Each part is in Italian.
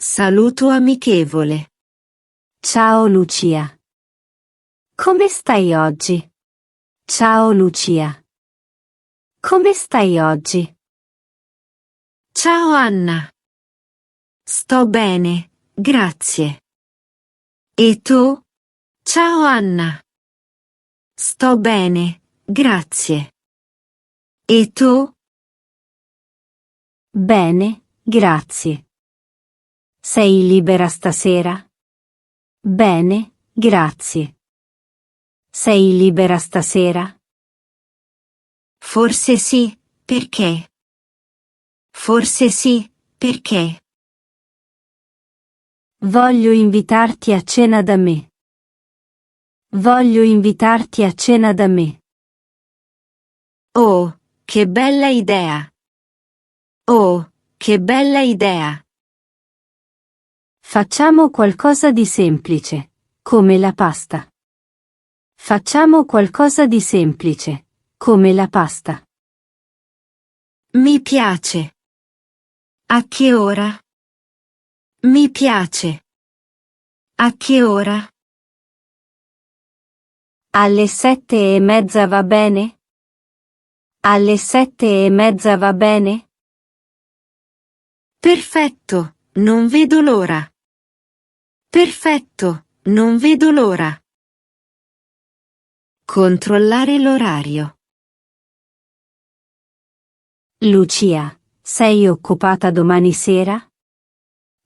Saluto amichevole. Ciao Lucia. Come stai oggi? Ciao Lucia. Come stai oggi? Ciao Anna. Sto bene, grazie. E tu? Ciao Anna. Sto bene, grazie. E tu? Bene, grazie. Sei libera stasera? Bene, grazie. Sei libera stasera? Forse sì, perché? Forse sì, perché? Voglio invitarti a cena da me. Voglio invitarti a cena da me. Oh, che bella idea! Oh, che bella idea! Facciamo qualcosa di semplice, come la pasta. Facciamo qualcosa di semplice, come la pasta. Mi piace. A che ora? Mi piace. A che ora? Alle 7:30 va bene? Alle 7:30 va bene? Perfetto, non vedo l'ora. Perfetto, non vedo l'ora. Controllare l'orario. Lucia, sei occupata domani sera?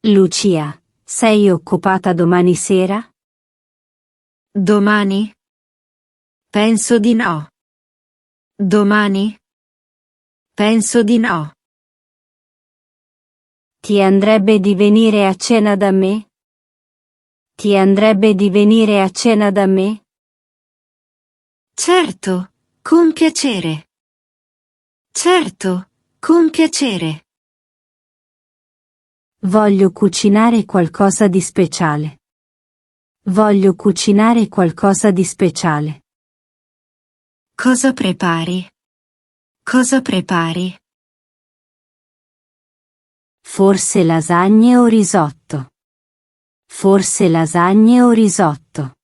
Lucia, sei occupata domani sera? Domani? Penso di no. Domani? Penso di no. Ti andrebbe di venire a cena da me? Ti andrebbe di venire a cena da me? Certo, con piacere. Certo, con piacere. Voglio cucinare qualcosa di speciale. Voglio cucinare qualcosa di speciale. Cosa prepari? Cosa prepari? Forse lasagne o risotto. Forse lasagne o risotto.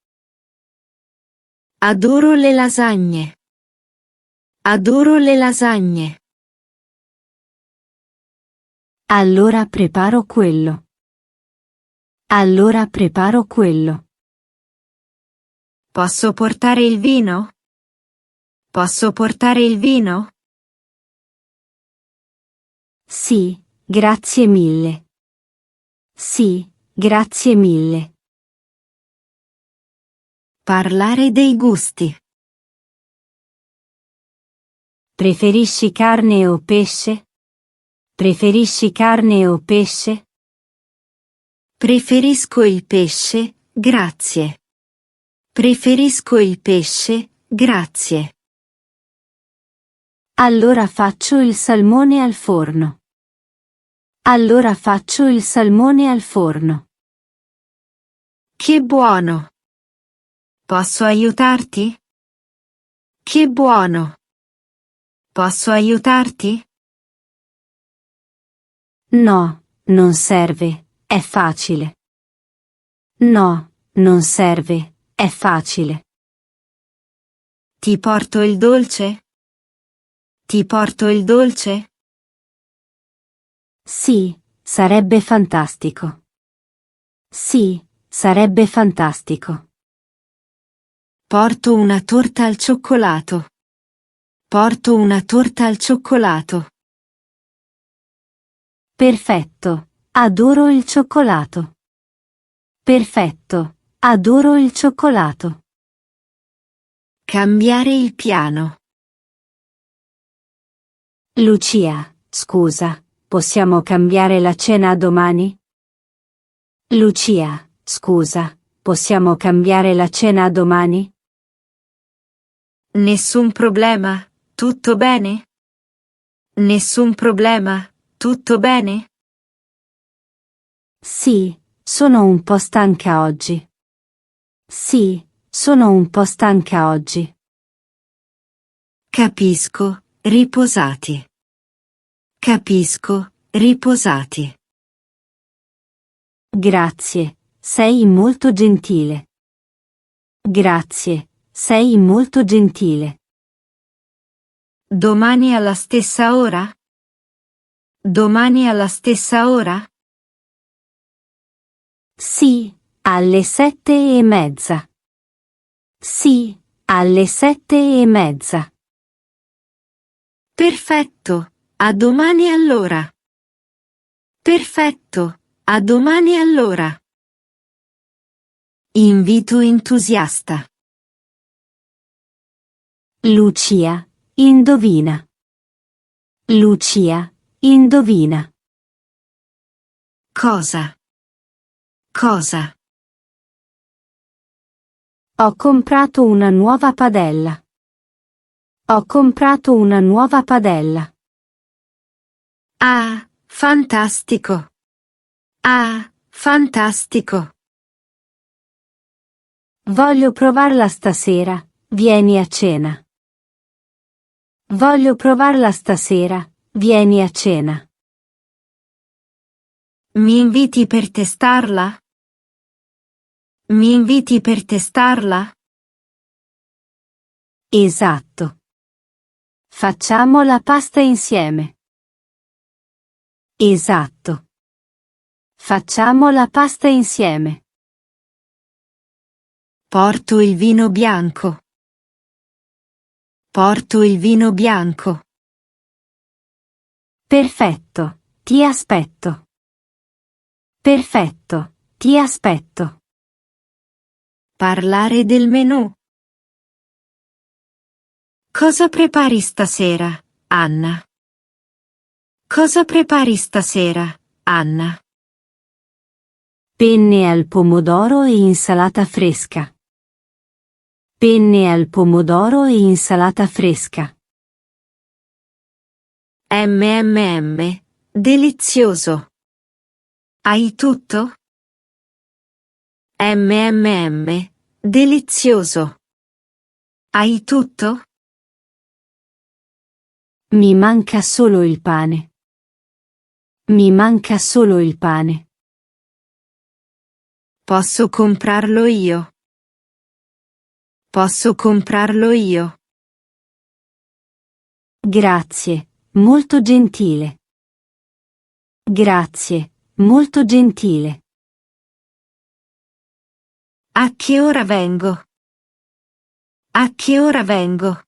Adoro le lasagne. Adoro le lasagne. Allora preparo quello. Allora preparo quello. Posso portare il vino? Posso portare il vino? Sì, grazie mille. Sì, grazie mille. Parlare dei gusti. Preferisci carne o pesce? Preferisci carne o pesce? Preferisco il pesce, grazie. Preferisco il pesce, grazie. Allora faccio il salmone al forno. Allora faccio il salmone al forno. Che buono! Posso aiutarti? Che buono! Posso aiutarti? No, non serve, è facile. No, non serve, è facile. Ti porto il dolce? Ti porto il dolce? Sì, sarebbe fantastico. Sì, sarebbe fantastico. Porto una torta al cioccolato. Porto una torta al cioccolato. Perfetto, adoro il cioccolato. Perfetto, adoro il cioccolato. Cambiare il piano. Lucia, scusa, possiamo cambiare la cena a domani? Lucia, scusa, possiamo cambiare la cena a domani? Nessun problema, tutto bene? Nessun problema, tutto bene? Sì, sono un po' stanca oggi. Sì, sono un po' stanca oggi. Capisco, riposati. Capisco, riposati. Grazie, sei molto gentile. Grazie, sei molto gentile. Domani alla stessa ora? Domani alla stessa ora? Sì, alle 7:30. Sì, alle 7:30. Perfetto, a domani allora. Perfetto, a domani allora. Invito entusiasta. Lucia, indovina. Lucia, indovina. Cosa? Cosa? Ho comprato una nuova padella. Ho comprato una nuova padella. Ah, fantastico. Ah, fantastico. Voglio provarla stasera, vieni a cena. Voglio provarla stasera, vieni a cena. Mi inviti per testarla? Mi inviti per testarla? Esatto. Facciamo la pasta insieme. Esatto. Facciamo la pasta insieme. Porto il vino bianco. Porto il vino bianco. Perfetto, ti aspetto. Perfetto, ti aspetto. Parlare del menù. Cosa prepari stasera, Anna? Cosa prepari stasera, Anna? Penne al pomodoro e insalata fresca. Penne al pomodoro e insalata fresca. Delizioso. Hai tutto? Delizioso. Hai tutto? Mi manca solo il pane. Mi manca solo il pane. Posso comprarlo io. Posso comprarlo io. Grazie, molto gentile. Grazie, molto gentile. A che ora vengo? A che ora vengo?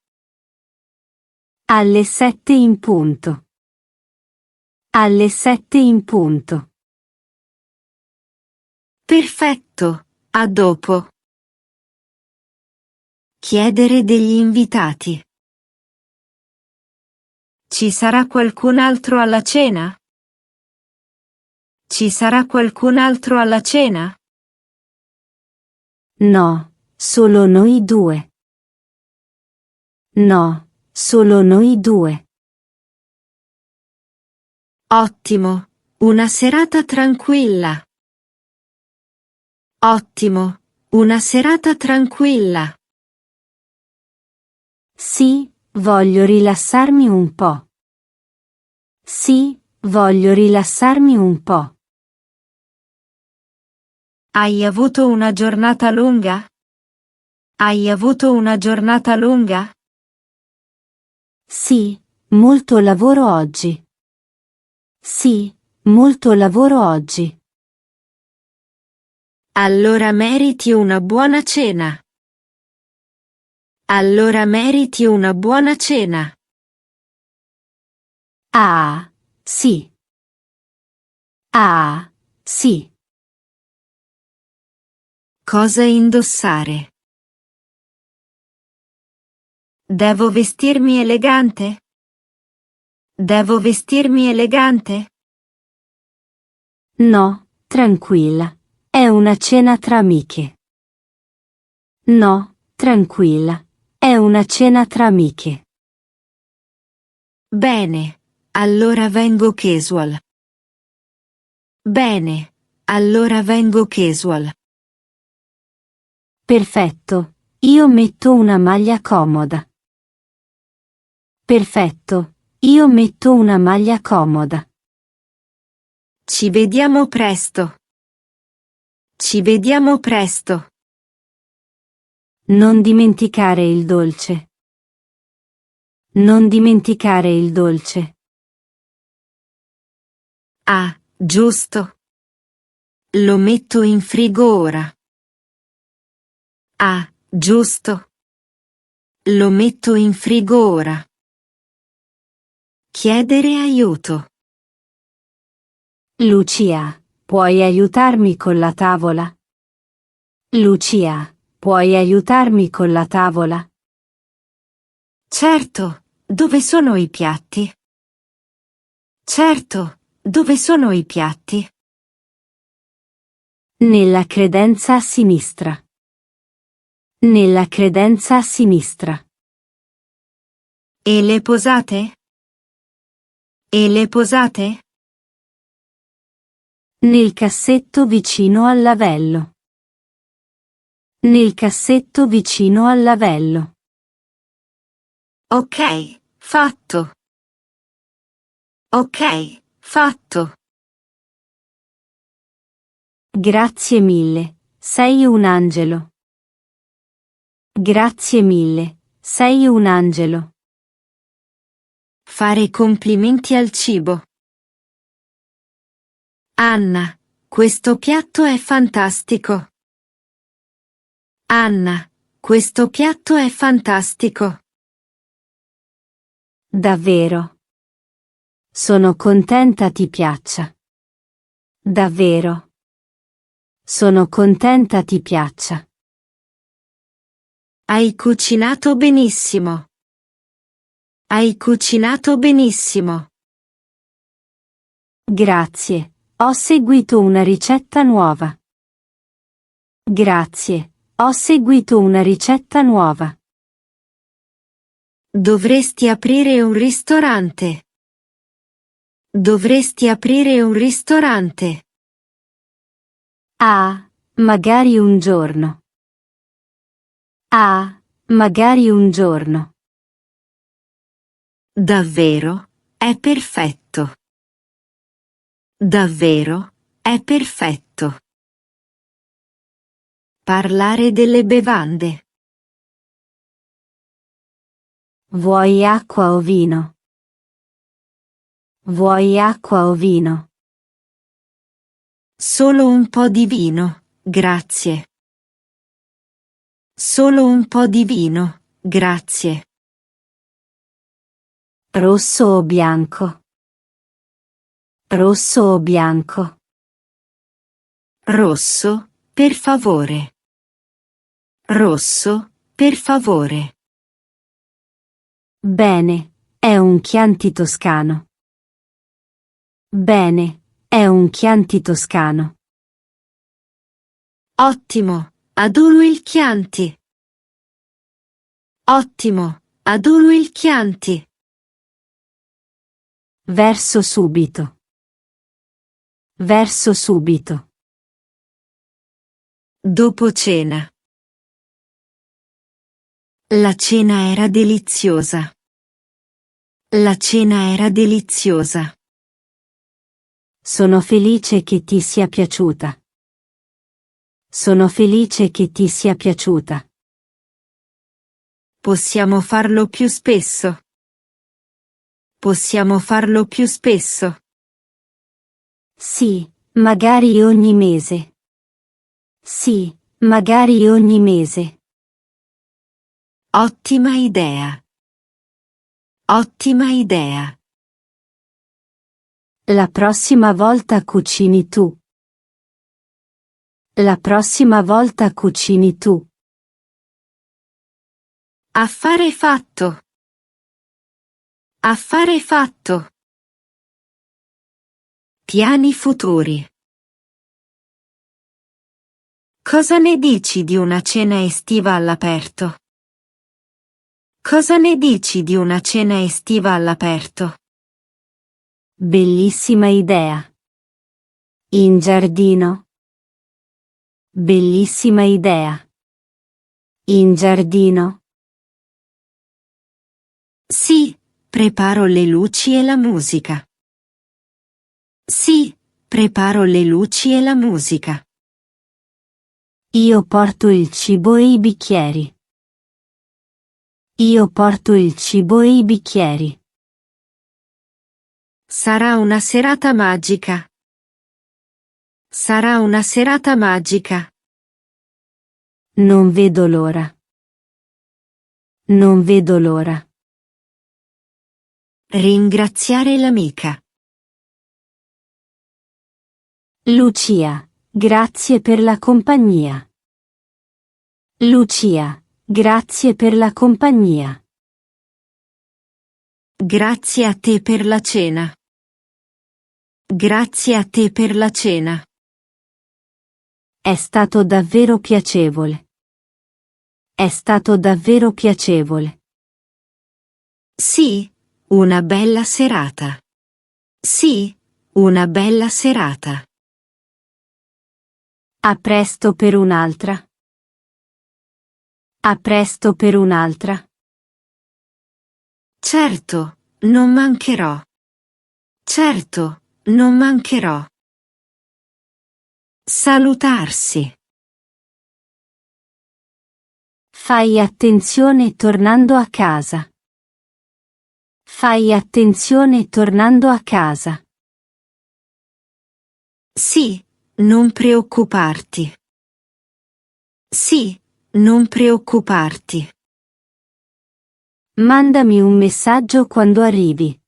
Alle 7 in punto. Alle 7 in punto. Perfetto, a dopo. Chiedere degli invitati. Ci sarà qualcun altro alla cena? Ci sarà qualcun altro alla cena? No, solo noi due. No, solo noi due. Ottimo, una serata tranquilla. Ottimo, una serata tranquilla. Sì, voglio rilassarmi un po'. Sì, voglio rilassarmi un po'. Hai avuto una giornata lunga? Hai avuto una giornata lunga? Sì, molto lavoro oggi. Sì, molto lavoro oggi. Allora meriti una buona cena. Allora meriti una buona cena. Ah, sì. Ah, sì. Cosa indossare? Devo vestirmi elegante? Devo vestirmi elegante? No, tranquilla. È una cena tra amiche. No, tranquilla. È una cena tra amiche. Bene, allora vengo casual. Bene, allora vengo casual. Perfetto. Io metto una maglia comoda. Perfetto. Io metto una maglia comoda. Ci vediamo presto. Ci vediamo presto. Non dimenticare il dolce. Non dimenticare il dolce. Ah, giusto. Lo metto in frigo ora. Ah, giusto. Lo metto in frigo ora. Chiedere aiuto. Lucia, puoi aiutarmi con la tavola? Lucia, puoi aiutarmi con la tavola? Certo, dove sono i piatti? Certo, dove sono i piatti? Nella credenza a sinistra. Nella credenza a sinistra. E le posate? E le posate? Nel cassetto vicino al lavello. Nel cassetto vicino al lavello. Ok, fatto. Ok, fatto. Grazie mille, sei un angelo. Grazie mille, sei un angelo. Fare complimenti al cibo. Anna, questo piatto è fantastico. Anna, questo piatto è fantastico. Davvero. Sono contenta ti piaccia. Davvero. Sono contenta ti piaccia. Hai cucinato benissimo. Hai cucinato benissimo. Grazie, ho seguito una ricetta nuova. Grazie, ho seguito una ricetta nuova. Dovresti aprire un ristorante. Dovresti aprire un ristorante. Ah, magari un giorno. Ah, magari un giorno. Davvero, è perfetto. Davvero, è perfetto. Parlare delle bevande. Vuoi acqua o vino? Vuoi acqua o vino? Solo un po' di vino, grazie. Solo un po' di vino, grazie. Rosso o bianco? Rosso o bianco? Rosso, per favore. Rosso, per favore. Bene, è un Chianti toscano. Bene, è un Chianti toscano. Ottimo, adoro il Chianti. Ottimo, adoro il Chianti. Verso subito. Verso subito. Dopo cena. La cena era deliziosa. La cena era deliziosa. Sono felice che ti sia piaciuta. Sono felice che ti sia piaciuta. Possiamo farlo più spesso. Possiamo farlo più spesso. Sì, magari ogni mese. Sì, magari ogni mese. Ottima idea. Ottima idea. La prossima volta cucini tu. La prossima volta cucini tu. Affare fatto. Affare fatto. Piani futuri. Cosa ne dici di una cena estiva all'aperto? Cosa ne dici di una cena estiva all'aperto? Bellissima idea. In giardino. Bellissima idea. In giardino. Sì, preparo le luci e la musica. Sì, preparo le luci e la musica. Io porto il cibo e i bicchieri. Io porto il cibo e i bicchieri. Sarà una serata magica. Sarà una serata magica. Non vedo l'ora. Non vedo l'ora. Ringraziare l'amica. Lucia, grazie per la compagnia. Lucia, grazie per la compagnia. Grazie a te per la cena. Grazie a te per la cena. È stato davvero piacevole. È stato davvero piacevole. Sì, una bella serata. Sì, una bella serata. A presto per un'altra. A presto per un'altra. Certo, non mancherò. Certo, non mancherò. Salutarsi. Fai attenzione tornando a casa. Fai attenzione tornando a casa. Sì, non preoccuparti. Sì, non preoccuparti. Mandami un messaggio quando arrivi.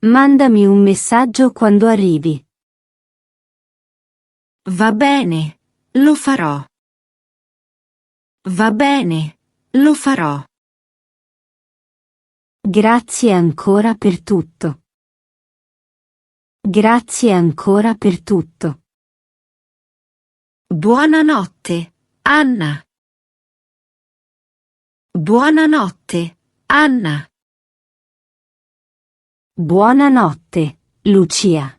Mandami un messaggio quando arrivi. Va bene, lo farò. Va bene, lo farò. Grazie ancora per tutto. Grazie ancora per tutto. Buonanotte, Anna. Buonanotte, Anna. Buonanotte, Lucia.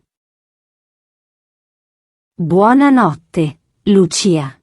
Buonanotte, Lucia.